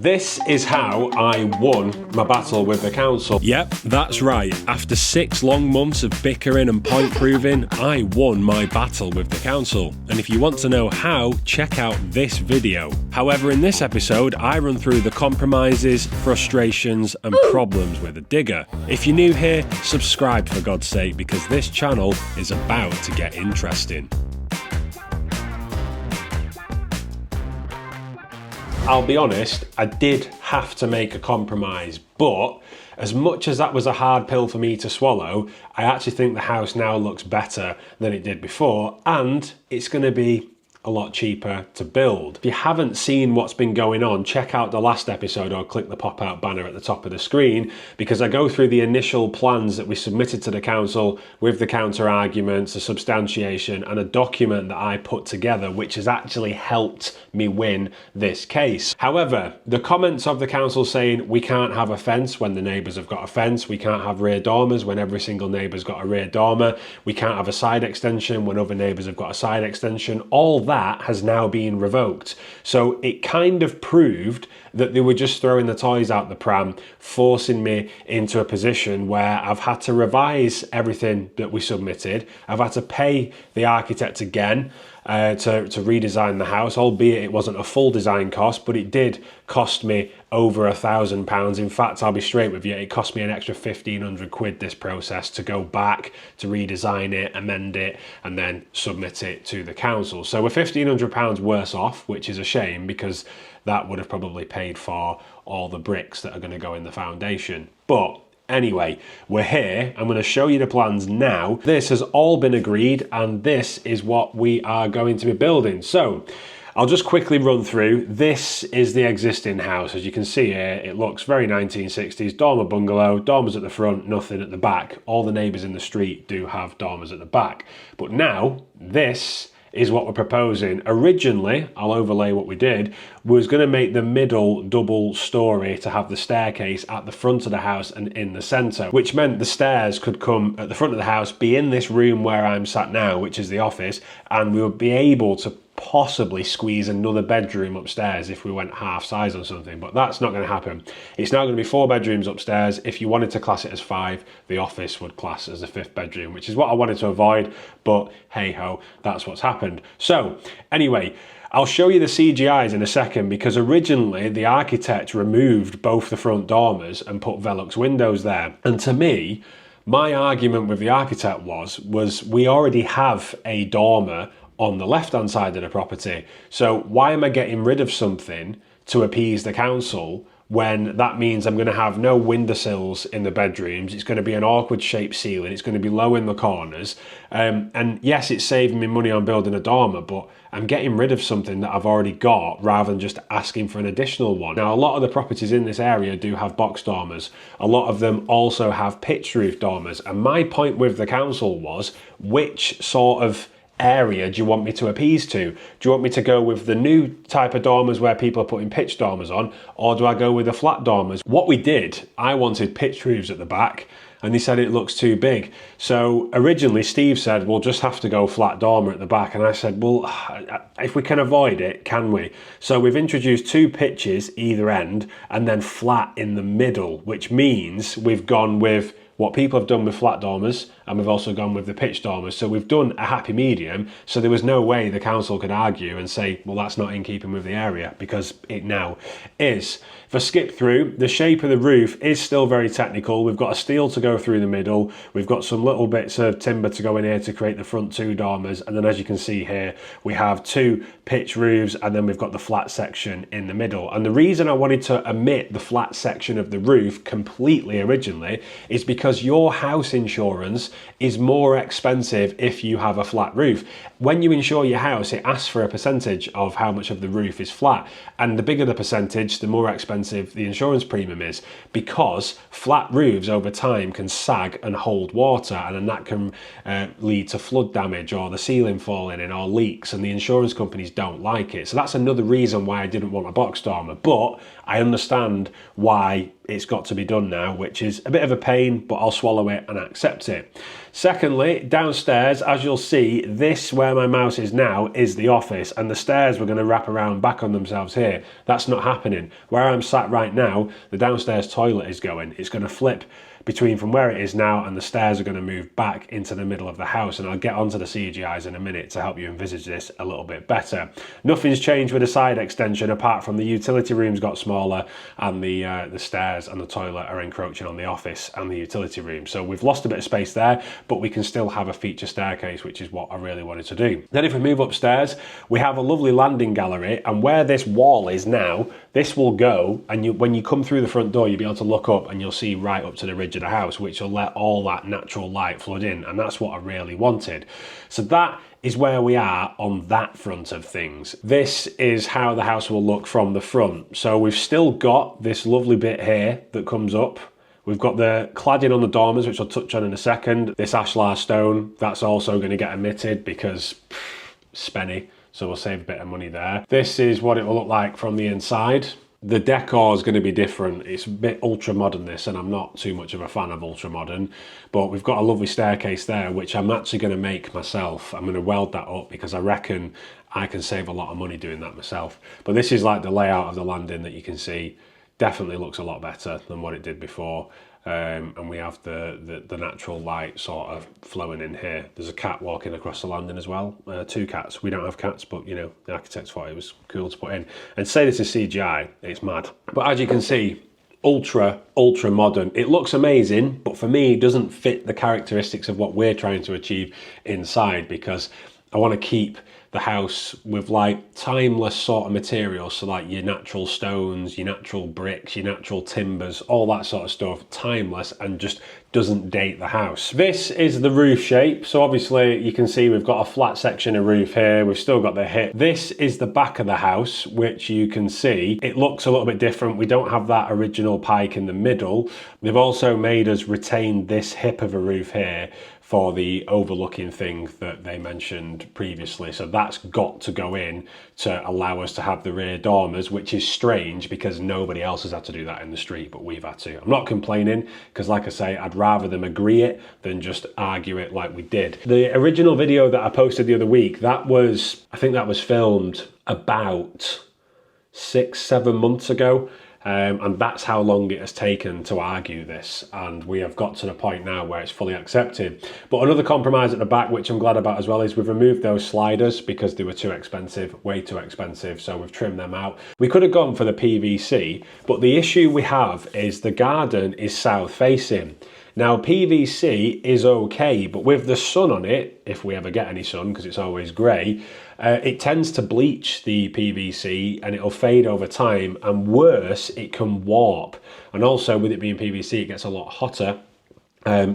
This is how I won my battle with the council. Yep, that's right. After 6 long months of bickering and point proving, I won my battle with the council. And if you want to know how, check out this video. However, in this episode, I run through the compromises, frustrations, and problems with a digger. If you're new here, subscribe for God's sake, because this channel is about to get interesting. I'll be honest, I did have to make a compromise, but as much as that was a hard pill for me to swallow, I actually think the house now looks better than it did before, and it's going to be a lot cheaper to build. If you haven't seen what's been going on, check out the last episode or click the pop-out banner at the top of the screen, because I go through the initial plans that we submitted to the council with the counter arguments, the substantiation, and a document that I put together which has actually helped me win this case. However, the comments of the council saying we can't have a fence when the neighbours have got a fence, we can't have rear dormers when every single neighbour's got a rear dormer, we can't have a side extension when other neighbours have got a side extension, all that has now been revoked. So it kind of proved that they were just throwing the toys out the pram, forcing me into a position where I've had to revise everything that we submitted. I've had to pay the architect again to redesign the house, albeit it wasn't a full design cost, but it did cost me over £1,000. In fact, I'll be straight with you, it cost me an extra 1,500 quid this process to go back to redesign it, amend it, and then submit it to the council. So we're £1,500 worse off, which is a shame, because that would have probably paid for all the bricks that are going to go in the foundation. But anyway, we're here. I'm going to show you the plans now. This has all been agreed, and this is what we are going to be building. So I'll just quickly run through. This is the existing house. As you can see here, it looks very 1960s, dormer bungalow, dormers at the front, nothing at the back. All the neighbours in the street do have dormers at the back. But now, this is what we're proposing. Originally, I'll overlay what we did, was going to make the middle double story to have the staircase at the front of the house and in the centre, which meant the stairs could come at the front of the house, be in this room where I'm sat now, which is the office, and we would be able to possibly squeeze another bedroom upstairs if we went half size on something, but that's not going to happen. It's now going to be 4 bedrooms upstairs. If you wanted to class it as 5, the office would class as a 5th bedroom, which is what I wanted to avoid, but hey ho, that's what's happened. So anyway, I'll show you the CGIs in a second, because originally the architect removed both the front dormers and put Velux windows there, and to me, my argument with the architect was we already have a dormer on the left-hand side of the property. So why am I getting rid of something to appease the council when that means I'm going to have no windowsills in the bedrooms? It's going to be an awkward shaped ceiling. It's going to be low in the corners. And yes, it's saving me money on building a dormer, but I'm getting rid of something that I've already got rather than just asking for an additional one. Now, a lot of the properties in this area do have box dormers. A lot of them also have pitched roof dormers. And my point with the council was, which sort of area do you want me to appease to? Do you want me to go with the new type of dormers where people are putting pitched dormers on, or do I go with the flat dormers? What we did, I wanted pitched roofs at the back, and they said it looks too big. So originally Steve said, we'll just have to go flat dormer at the back, and I said, well, if we can avoid it, can we? So we've introduced 2 pitches either end and then flat in the middle, which means we've gone with what people have done with flat dormers, and we've also gone with the pitch dormers. So we've done a happy medium, so there was no way the council could argue and say, well, that's not in keeping with the area, because it now is. If I skip through, the shape of the roof is still very technical. We've got a steel to go through the middle. We've got some little bits of timber to go in here to create the front 2 dormers. And then as you can see here, we have 2 pitch roofs, and then we've got the flat section in the middle. And the reason I wanted to omit the flat section of the roof completely originally is because your house insurance is more expensive if you have a flat roof. When you insure your house, it asks for a percentage of how much of the roof is flat. And the bigger the percentage, the more expensive the insurance premium is, because flat roofs over time can sag and hold water, and then that can lead to flood damage or the ceiling falling in or leaks, and the insurance companies don't like it. So that's another reason why I didn't want a box dormer, but I understand why it's got to be done now, which is a bit of a pain, but I'll swallow it and accept it. Secondly, downstairs, as you'll see, this where my mouse is now is the office, and the stairs were going to wrap around back on themselves here. That's not happening. Where I'm sat right now, the downstairs toilet is going. It's going to flip between from where it is now, and the stairs are going to move back into the middle of the house, and I'll get onto the CGIs in a minute to help you envisage this a little bit better. Nothing's changed with the side extension apart from the utility rooms got smaller, and the stairs and the toilet are encroaching on the office and the utility room. So we've lost a bit of space there, but we can still have a feature staircase, which is what I really wanted to do. Then if we move upstairs, we have a lovely landing gallery, and where this wall is now, this will go, and when you come through the front door, you'll be able to look up and you'll see right up to the ridge of the house, which will let all that natural light flood in, and that's what I really wanted. So that is where we are on that front of things. This is how the house will look from the front. So we've still got this lovely bit here that comes up. We've got the cladding on the dormers, which I'll touch on in a second. This ashlar stone, that's also going to get omitted because spenny. So we'll save a bit of money there. This is what it will look like from the inside. The decor is going to be different. It's a bit ultra modern, this, and I'm not too much of a fan of ultra modern, but we've got a lovely staircase there, which I'm actually going to make myself. I'm going to weld that up because I reckon I can save a lot of money doing that myself. But this is like the layout of the landing that you can see. Definitely looks a lot better than what it did before. And we have the natural light sort of flowing in here. There's a cat walking across the landing as well. 2 cats. We don't have cats, but you know, the architects thought it was cool to put in. And say this is CGI, it's mad. But as you can see, ultra modern. It looks amazing, but for me, it doesn't fit the characteristics of what we're trying to achieve inside, because I want to keep the house with like timeless sort of materials, so like your natural stones, your natural bricks, your natural timbers, all that sort of stuff, timeless, and just doesn't date the house. This is the roof shape. So obviously you can see we've got a flat section of roof here. We've still got the hip. This is the back of the house, which you can see it looks a little bit different. We don't have that original pike in the middle. They've also made us retain this hip of a roof here for the overlooking thing that they mentioned previously. So that's got to go in to allow us to have the rear dormers, which is strange because nobody else has had to do that in the street, but we've had to. I'm not complaining because, like I say, I'd rather them agree it than just argue it like we did. The original video that I posted the other week, I think that was filmed about 6-7 months ago. And that's how long it has taken to argue this, and we have got to the point now where it's fully accepted. But another compromise at the back, which I'm glad about as well, is we've removed those sliders because they were too expensive, way too expensive, so we've trimmed them out. We could have gone for the PVC, but the issue we have is the garden is south facing. Now PVC is okay, but with the sun on it, if we ever get any sun, because it's always grey, it tends to bleach the PVC and it'll fade over time, and worse, it can warp. And also with it being PVC, it gets a lot hotter.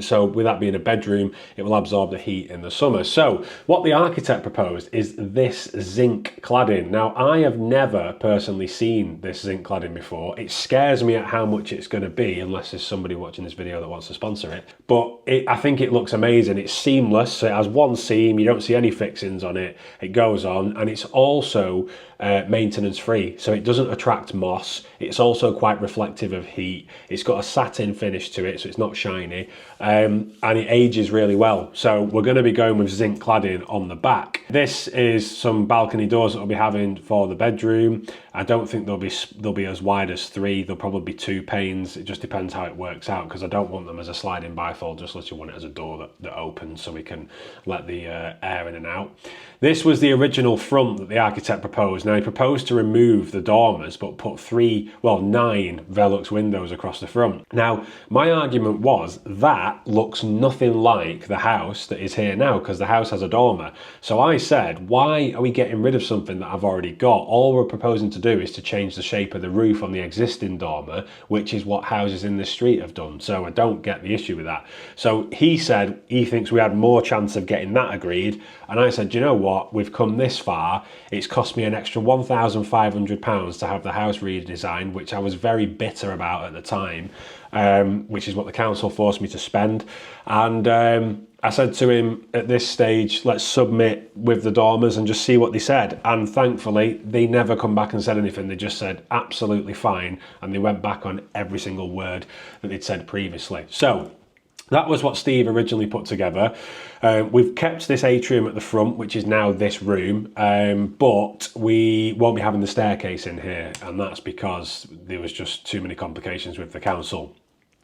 So with that being a bedroom, it will absorb the heat in the summer. So what the architect proposed is this zinc cladding. Now, I have never personally seen this zinc cladding before. It scares me at how much it's going to be, unless there's somebody watching this video that wants to sponsor it. But I think it looks amazing. It's seamless. So it has one seam. You don't see any fixings on it. It goes on, and it's also maintenance free. So it doesn't attract moss. It's also quite reflective of heat. It's got a satin finish to it, so it's not shiny. And it ages really well. So we're going to be going with zinc cladding on the back. This is some balcony doors that we'll be having for the bedroom. I don't think they'll be as wide as 3. There'll probably be 2 panes. It just depends how it works out, because I don't want them as a sliding bifold, just literally want it as a door that opens so we can let the air in and out. This was the original front that the architect proposed. Now he proposed to remove the dormers but put 9 Velux windows across the front. Now my argument was that looks nothing like the house that is here now, because the house has a dormer. So I said, why are we getting rid of something that I've already got? All we're proposing to do is to change the shape of the roof on the existing dormer, which is what houses in this street have done. So I don't get the issue with that. So he said he thinks we had more chance of getting that agreed. And I said, you know what? We've come this far. It's cost me an extra £1,500 to have the house redesigned, which I was very bitter about at the time, which is what the council forced me to spend. And I said to him at this stage, let's submit with the dormers and just see what they said. And thankfully, they never come back and said anything. They just said absolutely fine. And they went back on every single word that they'd said previously. So that was what Steve originally put together. We've kept this atrium at the front, which is now this room, but we won't be having the staircase in here. And that's because there was just too many complications with the council.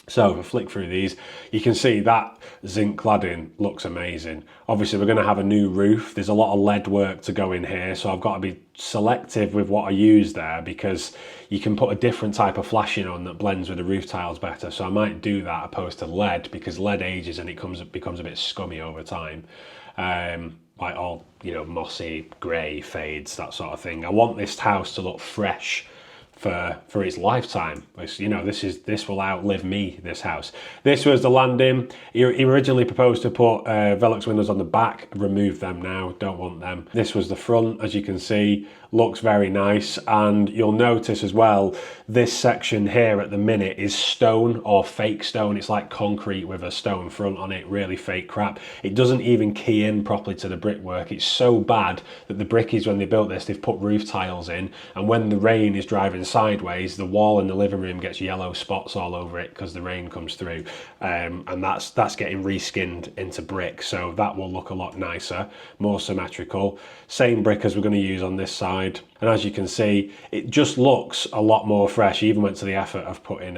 So if I flick through these, you can see that zinc cladding looks amazing. Obviously, we're going to have a new roof. There's a lot of lead work to go in here, so I've got to be selective with what I use there, because you can put a different type of flashing on that blends with the roof tiles better. So I might do that opposed to lead, because lead ages and it becomes a bit scummy over time. Like all, you know, mossy, grey, fades, that sort of thing. I want this house to look fresh for its lifetime. You know, this will outlive me, this house. This was the landing. He originally proposed to put Velux windows on the back. Remove them now, don't want them. This was the front, as you can see, looks very nice. And you'll notice as well, this section here at the minute is stone or fake stone. It's like concrete with a stone front on it, really fake crap. It doesn't even key in properly to the brickwork. It's so bad that the brickies, when they built this, they've put roof tiles in, and when the rain is driving sideways, the wall in the living room gets yellow spots all over it because the rain comes through, and that's getting reskinned into brick, so that will look a lot nicer, more symmetrical. Same brick as we're going to use on this side, and as you can see, it just looks a lot more fresh. Even went to the effort of putting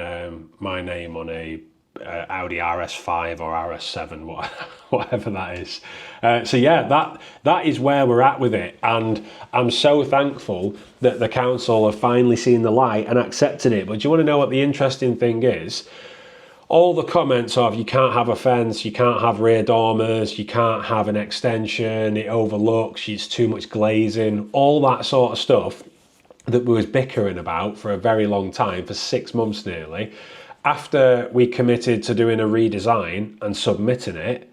my name on a Audi RS5 or RS7, whatever that is. So yeah, that is where we're at with it, and I'm so thankful that the council have finally seen the light and accepted it. But do you want to know what the interesting thing is? All the comments of you can't have a fence, you can't have rear dormers, you can't have an extension, it overlooks, it's too much glazing, all that sort of stuff that we was bickering about for a very long time, for 6 months nearly. After we committed to doing a redesign and submitting it,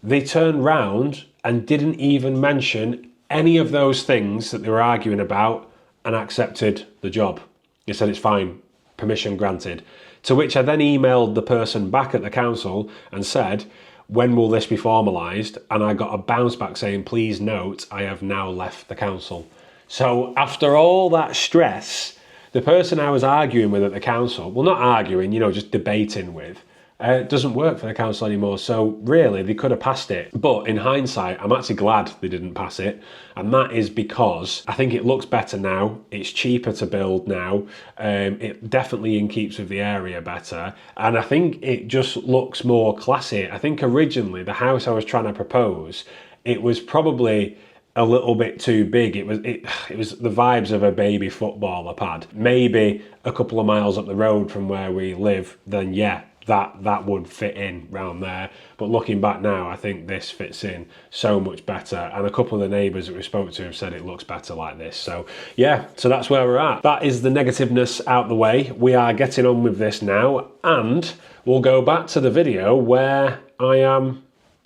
they turned round and didn't even mention any of those things that they were arguing about and accepted the job. They said it's fine, permission granted. To which I then emailed the person back at the council and said, when will this be formalised? And I got a bounce back saying, please note, I have now left the council. So after all that stress, the person I was arguing with at the council, well, not arguing, you know, just debating with, doesn't work for the council anymore. So really, they could have passed it. But in hindsight, I'm actually glad they didn't pass it. And that is because I think it looks better now. It's cheaper to build now. It definitely in keeps with the area better. And I think it just looks more classy. I think originally the house I was trying to propose, it was probably a little bit too big. It was the vibes of a baby footballer pad. Maybe a couple of miles up the road from where we live, then yeah, that would fit in round there. But looking back now, I think this fits in so much better. And a couple of the neighbours that we spoke to have said it looks better like this. So yeah, so that's where we're at. That is the negativeness out the way. We are getting on with this now, and we'll go back to the video where I am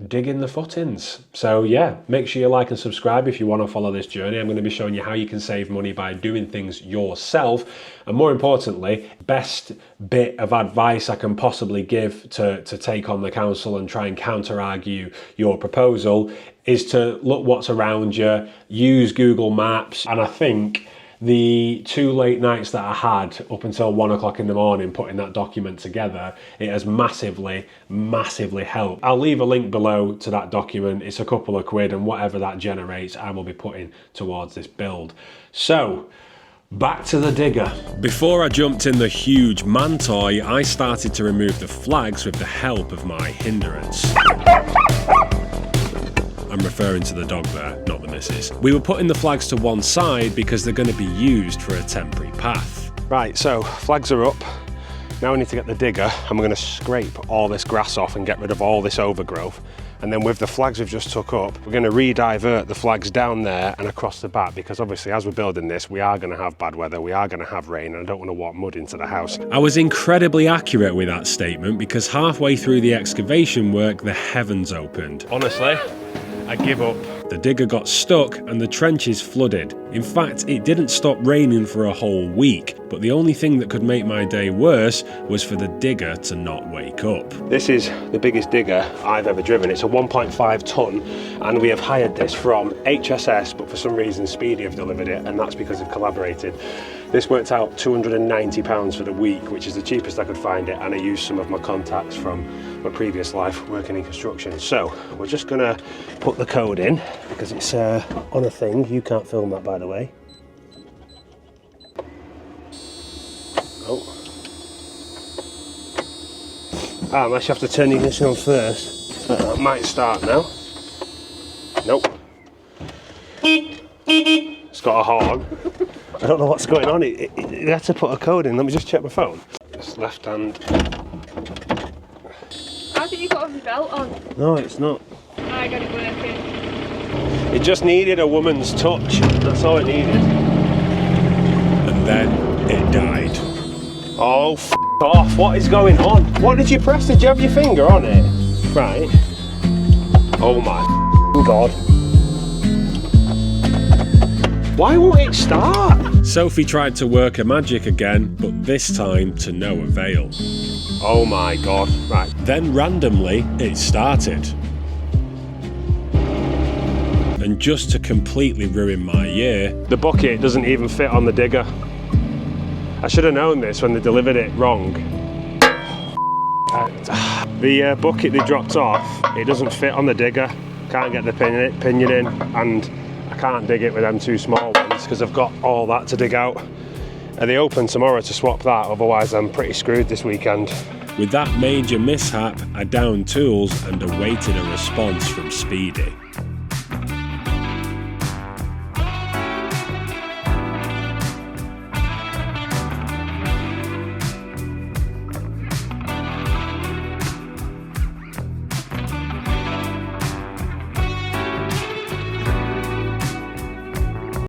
digging the footings. So yeah, make sure you like and subscribe if you want to follow this journey. I'm going to be showing you how you can save money by doing things yourself, and more importantly, best bit of advice I can possibly give to take on the council and try and counter argue your proposal is to look what's around you, use Google Maps. And I think the 2 late nights that I had up until 1 o'clock in the morning putting that document together, it has massively helped. I'll leave a link below to that document. It's a couple of quid, and whatever that generates, I will be putting towards this build. So back to the digger. Before I jumped in the huge man toy, I started to remove the flags with the help of my hindrance. I'm referring to the dog there, not the missus. We were putting the flags to one side because they're going to be used for a temporary path. Right, so flags are up. Now we need to get the digger, and we're going to scrape all this grass off and get rid of all this overgrowth. And then with the flags we've just took up, we're going to re-divert the flags down there and across the back, because obviously as we're building this, we are going to have bad weather, we are going to have rain, and I don't want to walk mud into the house. I was incredibly accurate with that statement, because halfway through the excavation work, the heavens opened. Honestly, I give up. The digger got stuck and the trenches flooded. In fact, it didn't stop raining for a whole week. but the only thing that could make my day worse was for the digger to not wake up. This is the biggest digger I've ever driven. It's a 1.5 tonne, and we have hired this from HSS, but for some reason Speedy have delivered it, and that's because they've collaborated. This worked out £290 for the week, which is the cheapest I could find it, and I used some of my contacts from my previous life working in construction. So we're just gonna put the code in because it's on a thing. You can't film that, by the way. Oh. Unless you have to turn the ignition on first. That might start now. Nope. It's got a horn. I don't know what's going on. It had to put a code in. Let me just check my phone. It's left hand. How did you got your belt on? No, it's not. I got it working. It just needed a woman's touch. That's all it needed. And then it died. Oh, f off. What is going on? What did you press? Did you have your finger on it? Right. Oh my God. Why won't it start? Sophie tried to work her magic again, but this time to no avail. Oh my God. Right. Then randomly, it started. And just to completely ruin my year, The bucket doesn't even fit on the digger. I should have known this when they delivered it wrong. The bucket they dropped off, it doesn't fit on the digger. Can't get the pinion in, and I can't dig it with them two small ones because I've got all that to dig out. Are they open tomorrow to swap that? Otherwise I'm pretty screwed this weekend. with that major mishap, I downed tools and awaited a response from Speedy.